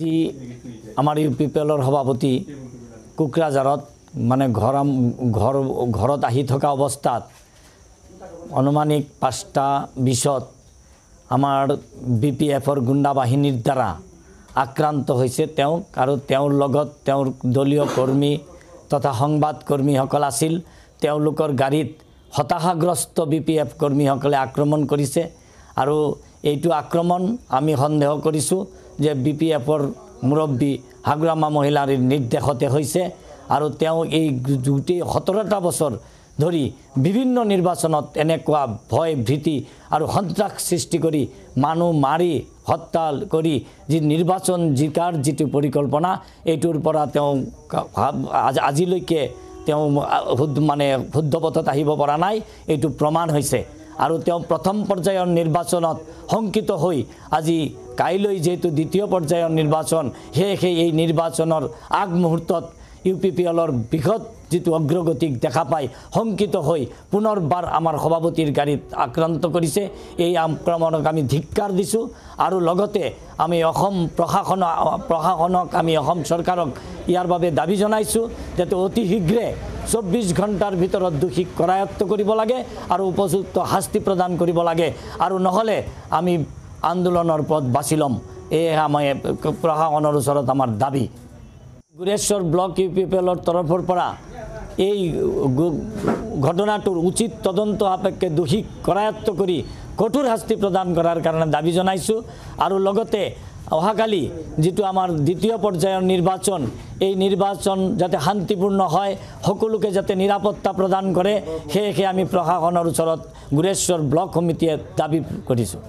जी आमार ইউপিপিএলৰ সভাপতি কোকৰাঝাৰত মানে ঘৰত আহি থকা অৱস্থাত অনুমানিক 5টা 20ত আমাৰ বিপিএফৰ গুণ্ডা বাহিনীৰ দ্বাৰা আক্ৰান্ত হৈছে তেওঁ আৰু তেওঁৰ লগত তেওঁৰ দলীয় কৰ্মী তথা সংবাদ কৰ্মীসকল আছিল। তেওঁলোকৰ গাড়ীত হতাশাগ্ৰস্ত বিপিএফ কৰ্মীসকলে আক্ৰমণ কৰিছে আৰু এইটো আক্ৰমণ আমি সন্দেহ কৰিছোঁ যে বিপিএফৰ মুৰব্বী হাগ্ৰামা মহিলাৰ নিৰ্দেশতে হৈছে আৰু তেওঁ এই গোটেই 17টা বছৰ ধৰি বিভিন্ন নিৰ্বাচনত এনেকুৱা ভয় ভীতি আৰু সন্ত্ৰাস সৃষ্টি কৰি মানুহ মাৰি হত্যা কৰি যি নিৰ্বাচন জিকাৰ যিটো পৰিকল্পনা এইটোৰ পৰা তেওঁ আজিলৈকে তেওঁ মানে শুদ্ধ পথত আহিব পৰা নাই, এইটো প্ৰমাণ হৈছে। আৰু তেওঁ প্ৰথম পৰ্যায়ৰ নিৰ্বাচনত শংকিত হৈ আজি কাইলৈ যেহেতু দ্বিতীয় পৰ্যায়ৰ নিৰ্বাচন সেয়েহে এই নিৰ্বাচনৰ আগমুহূৰ্তত ইউপিপিএলৰ বৃহৎ যিটো অগ্ৰগতিক দেখা পাই শংকিত হৈ পুনৰবাৰ আমাৰ সভাপতিৰ গাড়ীত আক্ৰান্ত কৰিছে। এই আক্ৰমণক আমি ধিক্কাৰ দিছোঁ আৰু লগতে আমি অসম প্ৰশাসনক আমি অসম চৰকাৰক ইয়াৰ বাবে দাবী জনাইছোঁ যাতে অতি শীঘ্ৰে 24 ঘণ্টাৰ ভিতৰত দোষীক কৰায়ত্ব কৰিব লাগে আৰু উপযুক্ত শাস্তি প্ৰদান কৰিব লাগে আৰু নহ'লে আমি আন্দোলনৰ পথ বাছি ল'ম। এই আমাৰ প্ৰশাসনৰ ওচৰত আমাৰ দাবী। গুৰেশ্বৰ ব্লক ইউপিপিএলৰ তৰফৰ পৰা এই ঘটনাটোৰ উচিত তদন্ত সাপেক্ষে দোষীক কৰায়ত্ব কৰি কঠোৰ শাস্তি প্ৰদান কৰাৰ কাৰণে দাবী জনাইছোঁ আৰু লগতে অহাকালি যিটো আমাৰ দ্বিতীয় পৰ্যায়ৰ নিৰ্বাচন এই নিৰ্বাচন যাতে শান্তিপূৰ্ণ হয় সকলোকে যাতে নিৰাপত্তা প্ৰদান কৰে সেয়েহে আমি প্ৰশাসনৰ ওচৰত গুৰেশ্বৰ ব্লক সমিতিয়ে দাবী কৰিছোঁ।